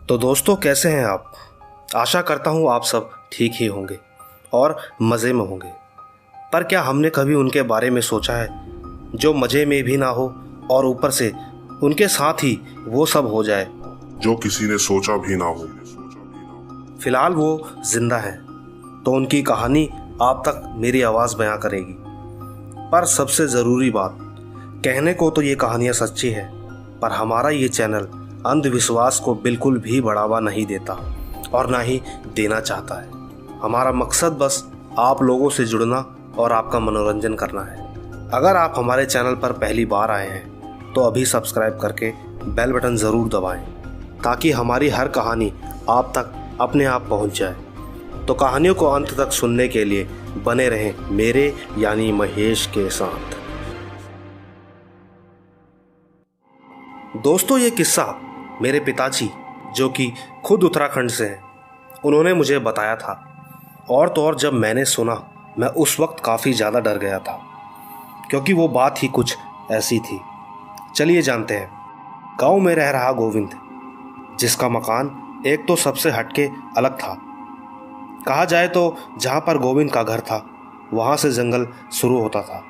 तो दोस्तों, कैसे हैं आप? आशा करता हूँ आप सब ठीक ही होंगे और मज़े में होंगे। पर क्या हमने कभी उनके बारे में सोचा है जो मज़े में भी ना हो और ऊपर से उनके साथ ही वो सब हो जाए जो किसी ने सोचा भी ना हो। फिलहाल वो जिंदा हैं, तो उनकी कहानी आप तक मेरी आवाज़ बयां करेगी। पर सबसे ज़रूरी बात, कहने को तो ये कहानियाँ सच्ची है, पर हमारा ये चैनल अंधविश्वास को बिल्कुल भी बढ़ावा नहीं देता और ना ही देना चाहता है। हमारा मकसद बस आप लोगों से जुड़ना और आपका मनोरंजन करना है। अगर आप हमारे चैनल पर पहली बार आए हैं तो अभी सब्सक्राइब करके बेल बटन ज़रूर दबाएं, ताकि हमारी हर कहानी आप तक अपने आप पहुंच जाए। तो कहानियों को अंत तक सुनने के लिए बने रहें मेरे यानी महेश के साथ। दोस्तों, ये किस्सा मेरे पिताजी, जो कि खुद उत्तराखंड से हैं, उन्होंने मुझे बताया था। और तो और जब मैंने सुना, मैं उस वक्त काफ़ी ज़्यादा डर गया था, क्योंकि वो बात ही कुछ ऐसी थी। चलिए जानते हैं। गांव में रह रहा गोविंद, जिसका मकान एक तो सबसे हटके अलग था। कहा जाए तो जहाँ पर गोविंद का घर था, वहाँ से जंगल शुरू होता था।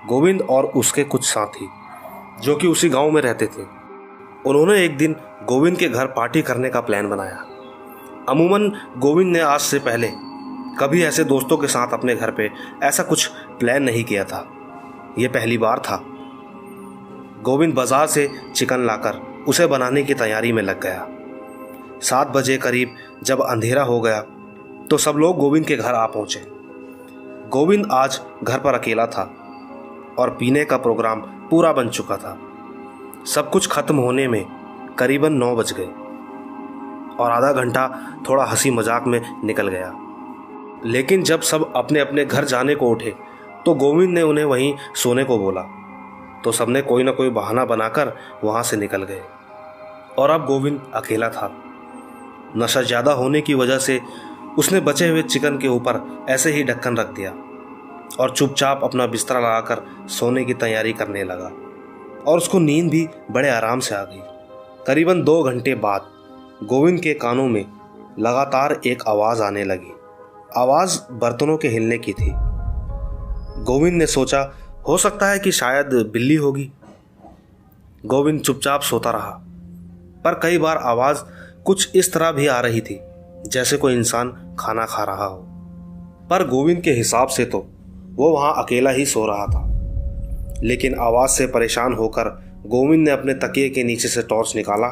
गोविंद और उसके कुछ साथी, जो कि उसी गांव में रहते थे, उन्होंने एक दिन गोविंद के घर पार्टी करने का प्लान बनाया। अमूमन गोविंद ने आज से पहले कभी ऐसे दोस्तों के साथ अपने घर पे ऐसा कुछ प्लान नहीं किया था। ये पहली बार था। गोविंद बाजार से चिकन लाकर उसे बनाने की तैयारी में लग गया। 7 बजे करीब जब अंधेरा हो गया तो सब लोग गोविंद के घर आ पहुंचे। गोविंद आज घर पर अकेला था और पीने का प्रोग्राम पूरा बन चुका था। सब कुछ खत्म होने में करीबन 9 बज गए और आधा घंटा थोड़ा हंसी मजाक में निकल गया। लेकिन जब सब अपने अपने घर जाने को उठे तो गोविंद ने उन्हें वहीं सोने को बोला, तो सबने कोई ना कोई बहाना बनाकर वहां से निकल गए। और अब गोविंद अकेला था। नशा ज़्यादा होने की वजह से उसने बचे हुए चिकन के ऊपर ऐसे ही ढक्कन रख दिया और चुपचाप अपना बिस्तरा लगाकर सोने की तैयारी करने लगा। और उसको नींद भी बड़े आराम से आ गई। करीबन 2 घंटे बाद गोविंद के कानों में लगातार एक आवाज़ आने लगी। आवाज़ बर्तनों के हिलने की थी। गोविंद ने सोचा, हो सकता है कि शायद बिल्ली होगी। गोविंद चुपचाप सोता रहा, पर कई बार आवाज़ कुछ इस तरह भी आ रही थी जैसे कोई इंसान खाना खा रहा हो। पर गोविंद के हिसाब से तो वो वहाँ अकेला ही सो रहा था। लेकिन आवाज़ से परेशान होकर गोविंद ने अपने तकिए के नीचे से टॉर्च निकाला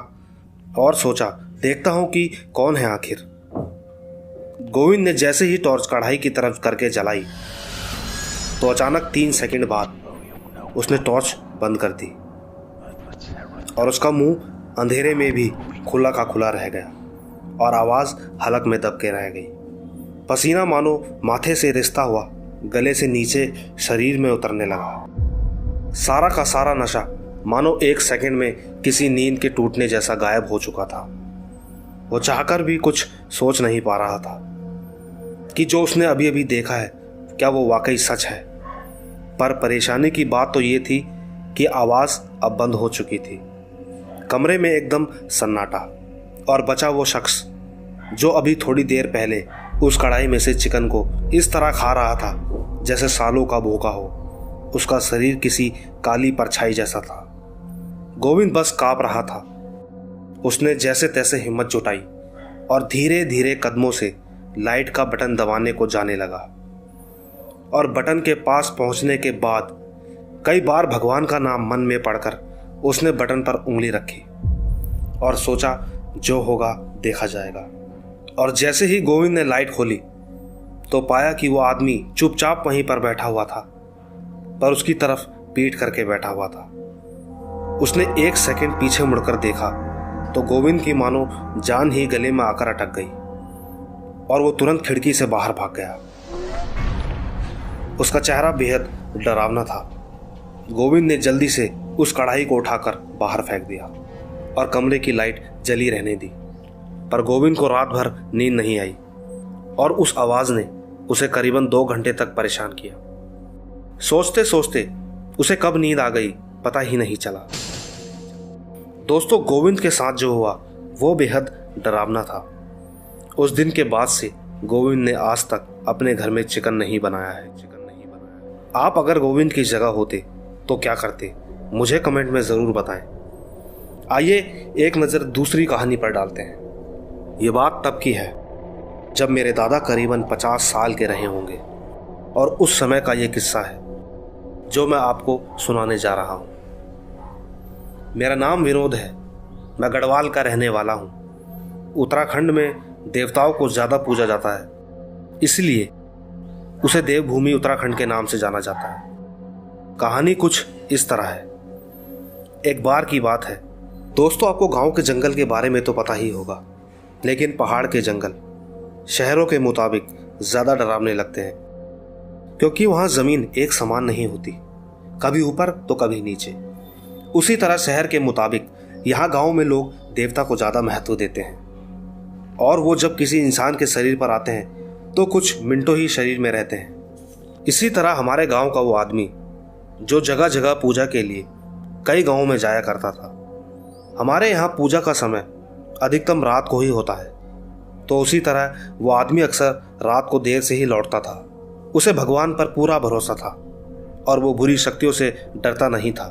और सोचा, देखता हूँ कि कौन है आखिर। गोविंद ने जैसे ही टॉर्च कढ़ाई की तरफ करके जलाई तो अचानक 3 सेकंड बाद उसने टॉर्च बंद कर दी और उसका मुंह अंधेरे में भी खुला का खुला रह गया और आवाज़ हलक में दब के रह गई। पसीना मानो माथे से रिसता हुआ गले से नीचे शरीर में उतरने लगा। सारा का सारा नशा मानो 1 सेकंड में किसी नींद के टूटने जैसा गायब हो चुका था। वो चाहकर भी कुछ सोच नहीं पा रहा था कि जो उसने अभी अभी देखा है क्या वो वाकई सच है। पर परेशानी की बात तो ये थी कि आवाज़ अब बंद हो चुकी थी। कमरे में एकदम सन्नाटा और बचा वो शख्स जो अभी थोड़ी देर पहले उस कढ़ाई में से चिकन को इस तरह खा रहा था जैसे सालों का भूखा हो। उसका शरीर किसी काली परछाई जैसा था। गोविंद बस कांप रहा था। उसने जैसे तैसे हिम्मत जुटाई और धीरे धीरे कदमों से लाइट का बटन दबाने को जाने लगा। और बटन के पास पहुंचने के बाद कई बार भगवान का नाम मन में पढ़कर उसने बटन पर उंगली रखी और सोचा, जो होगा देखा जाएगा। और जैसे ही गोविंद ने लाइट खोली तो पाया कि वो आदमी चुपचाप वहीं पर बैठा हुआ था, पर उसकी तरफ पीठ करके बैठा हुआ था। उसने 1 सेकंड पीछे मुड़कर देखा तो गोविंद की मानो जान ही गले में आकर अटक गई और वो तुरंत खिड़की से बाहर भाग गया। उसका चेहरा बेहद डरावना था। गोविंद ने जल्दी से उस कढ़ाई को उठाकर बाहर फेंक दिया और कमरे की लाइट जली रहने दी। पर गोविंद को रात भर नींद नहीं आई और उस आवाज़ ने उसे करीबन 2 घंटे तक परेशान किया। सोचते सोचते उसे कब नींद आ गई पता ही नहीं चला। दोस्तों, गोविंद के साथ जो हुआ वो बेहद डरावना था। उस दिन के बाद से गोविंद ने आज तक अपने घर में चिकन नहीं बनाया है। आप अगर गोविंद की जगह होते तो क्या करते, मुझे कमेंट में ज़रूर बताएं। आइए एक नज़र दूसरी कहानी पर डालते हैं। ये बात तब की है जब मेरे दादा करीबन 50 साल के रहे होंगे और उस समय का ये किस्सा है जो मैं आपको सुनाने जा रहा हूँ। मेरा नाम विनोद है, मैं गढ़वाल का रहने वाला हूँ। उत्तराखंड में देवताओं को ज़्यादा पूजा जाता है, इसलिए उसे देवभूमि उत्तराखंड के नाम से जाना जाता है। कहानी कुछ इस तरह है। एक बार की बात है दोस्तों, आपको गांव के जंगल के बारे में तो पता ही होगा, लेकिन पहाड़ के जंगल शहरों के मुताबिक ज़्यादा डरावने लगते हैं, क्योंकि वहाँ ज़मीन एक समान नहीं होती, कभी ऊपर तो कभी नीचे। उसी तरह शहर के मुताबिक यहाँ गांव में लोग देवता को ज़्यादा महत्व देते हैं, और वो जब किसी इंसान के शरीर पर आते हैं तो कुछ मिनटों ही शरीर में रहते हैं। इसी तरह हमारे गांव का वो आदमी जो जगह जगह पूजा के लिए कई गांवों में जाया करता था। हमारे यहाँ पूजा का समय अधिकतम रात को ही होता है, तो उसी तरह वो आदमी अक्सर रात को देर से ही लौटता था। उसे भगवान पर पूरा भरोसा था और वो बुरी शक्तियों से डरता नहीं था,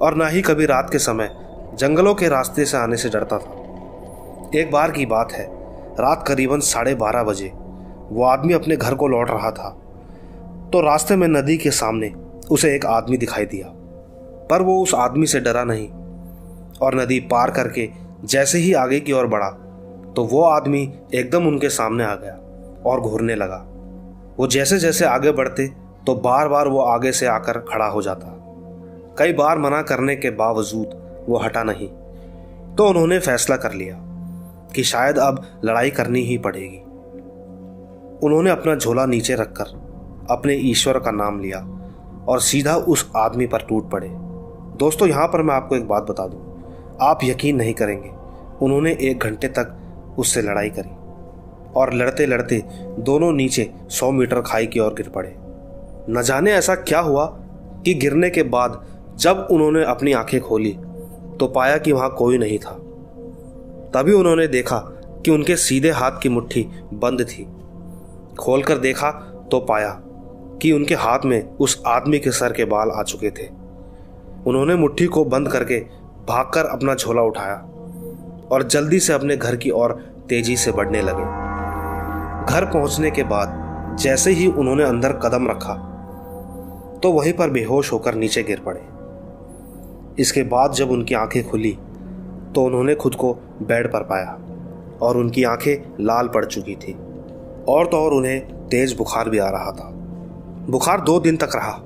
और ना ही कभी रात के समय जंगलों के रास्ते से आने से डरता था। एक बार की बात है, रात करीबन 12:30 बजे वो आदमी अपने घर को लौट रहा था, तो रास्ते में नदी के सामने उसे एक आदमी दिखाई दिया, पर वो उस आदमी से डरा नहीं, और नदी पार करके जैसे ही आगे की ओर बढ़ा तो वो आदमी एकदम उनके सामने आ गया और घूरने लगा। वो जैसे जैसे आगे बढ़ते तो बार बार वो आगे से आकर खड़ा हो जाता। कई बार मना करने के बावजूद वो हटा नहीं, तो उन्होंने फैसला कर लिया कि शायद अब लड़ाई करनी ही पड़ेगी। उन्होंने अपना झोला नीचे रखकर अपने ईश्वर का नाम लिया और सीधा उस आदमी पर टूट पड़े। दोस्तों, यहाँ पर मैं आपको एक बात बता दूं, आप यकीन नहीं करेंगे, उन्होंने 1 घंटे तक उससे लड़ाई करी और लड़ते लड़ते दोनों नीचे 100 मीटर खाई की ओर गिर पड़े। न जाने ऐसा क्या हुआ कि गिरने के बाद जब उन्होंने अपनी आंखें खोली तो पाया कि वहाँ कोई नहीं था। तभी उन्होंने देखा कि उनके सीधे हाथ की मुट्ठी बंद थी। खोलकर देखा तो पाया कि उनके हाथ में उस आदमी के सर के बाल आ चुके थे। उन्होंने मुट्ठी को बंद करके भागकर अपना झोला उठाया और जल्दी से अपने घर की ओर तेजी से बढ़ने लगे। घर पहुंचने के बाद जैसे ही उन्होंने अंदर कदम रखा तो वहीं पर बेहोश होकर नीचे गिर पड़े। इसके बाद जब उनकी आंखें खुली तो उन्होंने खुद को बेड पर पाया और उनकी आंखें लाल पड़ चुकी थी, और तो और उन्हें तेज बुखार भी आ रहा था। बुखार 2 दिन तक रहा,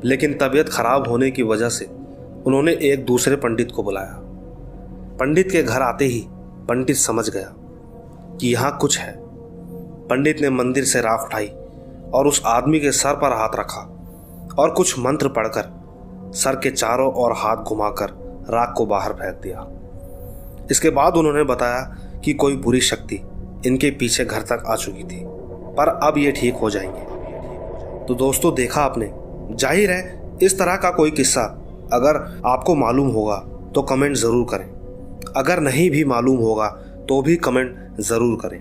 लेकिन तबीयत खराब होने की वजह से उन्होंने एक दूसरे पंडित को बुलाया। पंडित के घर आते ही पंडित समझ गया कि यहाँ कुछ है। पंडित ने मंदिर से राख उठाई और उस आदमी के सर पर हाथ रखा और कुछ मंत्र पढ़कर सर के चारों ओर हाथ घुमाकर राख को बाहर फेंक दिया। इसके बाद उन्होंने बताया कि कोई बुरी शक्ति इनके पीछे घर तक आ चुकी थी, पर अब ये ठीक हो जाएंगे। तो दोस्तों, देखा आपने, जाहिर है इस तरह का कोई किस्सा अगर आपको मालूम होगा तो कमेंट ज़रूर करें, अगर नहीं भी मालूम होगा तो भी कमेंट ज़रूर करें।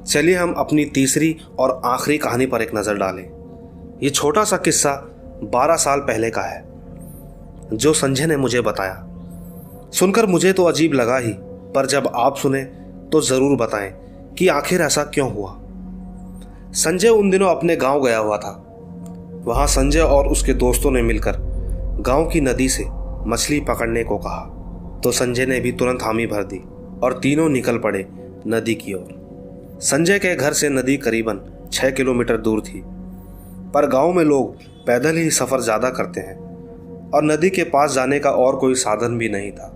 चलिए हम अपनी तीसरी और आखिरी कहानी पर एक नज़र डालें। ये छोटा सा किस्सा 12 साल पहले का है, जो संजय ने मुझे बताया। सुनकर मुझे तो अजीब लगा ही, पर जब आप सुने तो ज़रूर बताएं कि आखिर ऐसा क्यों हुआ। संजय उन दिनों अपने गांव गया हुआ था। वहां संजय और उसके दोस्तों ने मिलकर गांव की नदी से मछली पकड़ने को कहा, तो संजय ने भी तुरंत हामी भर दी और तीनों निकल पड़े नदी की ओर। संजय के घर से नदी करीबन 6 किलोमीटर दूर थी, पर गांव में लोग पैदल ही सफ़र ज़्यादा करते हैं और नदी के पास जाने का और कोई साधन भी नहीं था,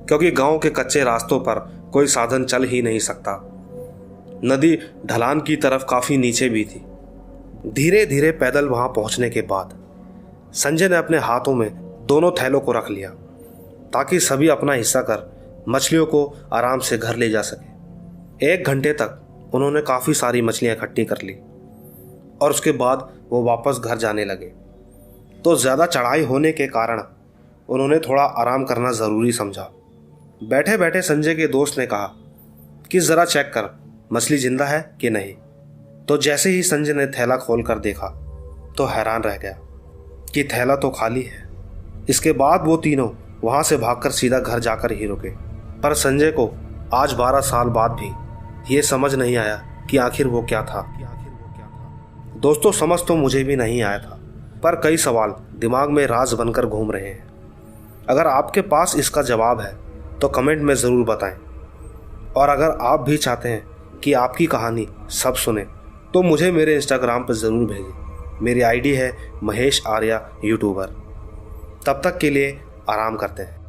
क्योंकि गांव के कच्चे रास्तों पर कोई साधन चल ही नहीं सकता। नदी ढलान की तरफ काफ़ी नीचे भी थी। धीरे धीरे पैदल वहां पहुंचने के बाद संजय ने अपने हाथों में दोनों थैलों को रख लिया, ताकि सभी अपना हिस्सा कर मछलियों को आराम से घर ले जा सके। 1 घंटे तक उन्होंने काफ़ी सारी मछलियां इकट्ठी कर ली और उसके बाद वो वापस घर जाने लगे। तो ज़्यादा चढ़ाई होने के कारण उन्होंने थोड़ा आराम करना ज़रूरी समझा। बैठे बैठे संजय के दोस्त ने कहा कि ज़रा चेक कर मछली जिंदा है कि नहीं। तो जैसे ही संजय ने थैला खोल कर देखा तो हैरान रह गया कि थैला तो खाली है। इसके बाद वो तीनों वहाँ से भागकर सीधा घर जाकर ही रुके। पर संजय को आज 12 साल बाद भी ये समझ नहीं आया कि आखिर वो क्या था। दोस्तों, समझ तो मुझे भी नहीं आया था, पर कई सवाल दिमाग में राज बनकर घूम रहे हैं। अगर आपके पास इसका जवाब है तो कमेंट में ज़रूर बताएं। और अगर आप भी चाहते हैं कि आपकी कहानी सब सुने तो मुझे मेरे इंस्टाग्राम पर ज़रूर भेजें। मेरी आईडी है महेश आर्या यूट्यूबर। तब तक के लिए आराम करते हैं।